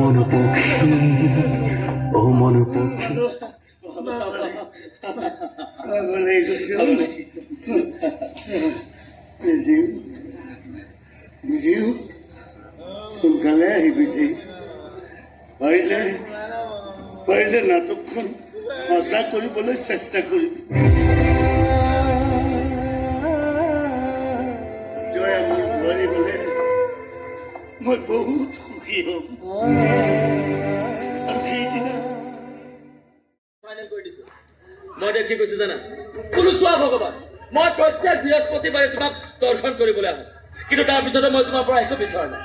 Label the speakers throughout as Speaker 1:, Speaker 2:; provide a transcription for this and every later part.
Speaker 1: মনপক্ষী ও মনপক্ষী
Speaker 2: সোনকালে আহিবি দেই পাৰিলে নাটকখন সঁচা কৰিবলৈ চেষ্টা কৰিবি জয় মোৰ বোৱাৰী হ'লে মই বহুত সুখী হ'ম আৰু সেইদিনা
Speaker 3: ফাইনেল কৰি দিছো মই এতিয়া কি কৈছো জানা কোনো চোৱা ভগৱান মই প্ৰত্যেক বৃহস্পতিবাৰে তোমাক দৰ্শন কৰিবলৈ আহোঁ কিন্তু তাৰপিছতে মই তোমাৰ পৰা একো বিচৰা নাই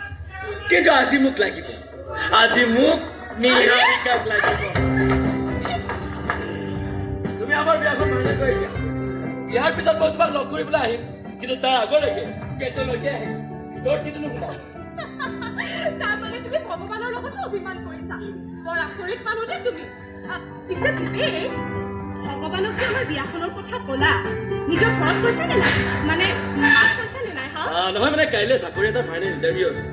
Speaker 3: কিন্তু আজি মোক লাগিব আজি মোক নিহাৰিকাক লাগিব তুমি আমাৰ বিয়াখন ফাইনেল কৰি দিয়া ইয়াৰ পিছত মই তোমাক লগ কৰিবলৈ আহিম কিন্তু তাৰ আগলৈকে কেতিয়ালৈকে আহিম তোৰ কিন্তু নুশুনাও
Speaker 4: তাৰমানে তুমি ভগৱানৰ লগতো অভিমান কৰিছা বৰ আচৰিত মানুহ দেই তুমি পিছে বিবেক ভগৱানক যে আমাৰ বিয়াখনৰ কথা ক'লা নিজৰ ঘৰত কৈছা নে নাই মানে মাক কৈছা নে নাই হা
Speaker 3: নহয় মানে কাইলৈ চাকৰি এটা ফাইনেল ইণ্টাৰভিউ আছে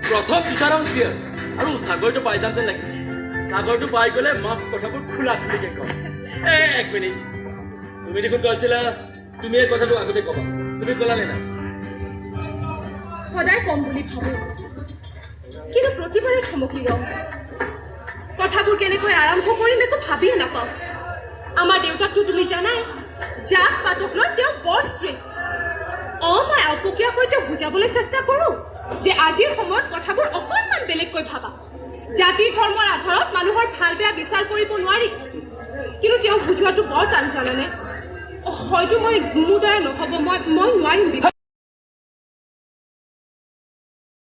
Speaker 3: প্ৰথম দুটা ৰাউণ্ড ক্লিয়াৰ আৰু চাকৰিটো পাই যাম যেন লাগিছে চাকৰিটো পাই গ'লে মাক কথাবোৰ খোলা খুলিকে কম এক মিনিট তুমি দেখোন কৈছিলা তুমি এই কথাটো আগতে ক'বা তুমি ক'লা নে নাই
Speaker 4: সদায় কম বুলি ভাবো কিন্তু প্ৰতিবাৰে থমকি ৰওঁ কথাবোৰ কেনেকৈ আৰম্ভ কৰিম একো ভাবিয়ে নাপাওঁ আমাৰ দেউতাকটো তুমি জানাই যাক পাতক লৈ তেওঁ বৰ ষ্ট্ৰিক্ট মই অপকীয়াকৈ তেওঁক বুজাবলৈ চেষ্টা কৰোঁ যে আজিৰ সময়ত কথাবোৰ অকণমান বেলেগকৈ ভাবা জাতি ধৰ্মৰ আধাৰত মানুহৰ ভাল বেয়া বিচাৰ কৰিব নোৱাৰি কিন্তু তেওঁক বুজোৱাটো বৰ টান জানানে হয়তো মই মোৰ দ্বাৰা নহ'ব মই নোৱাৰিম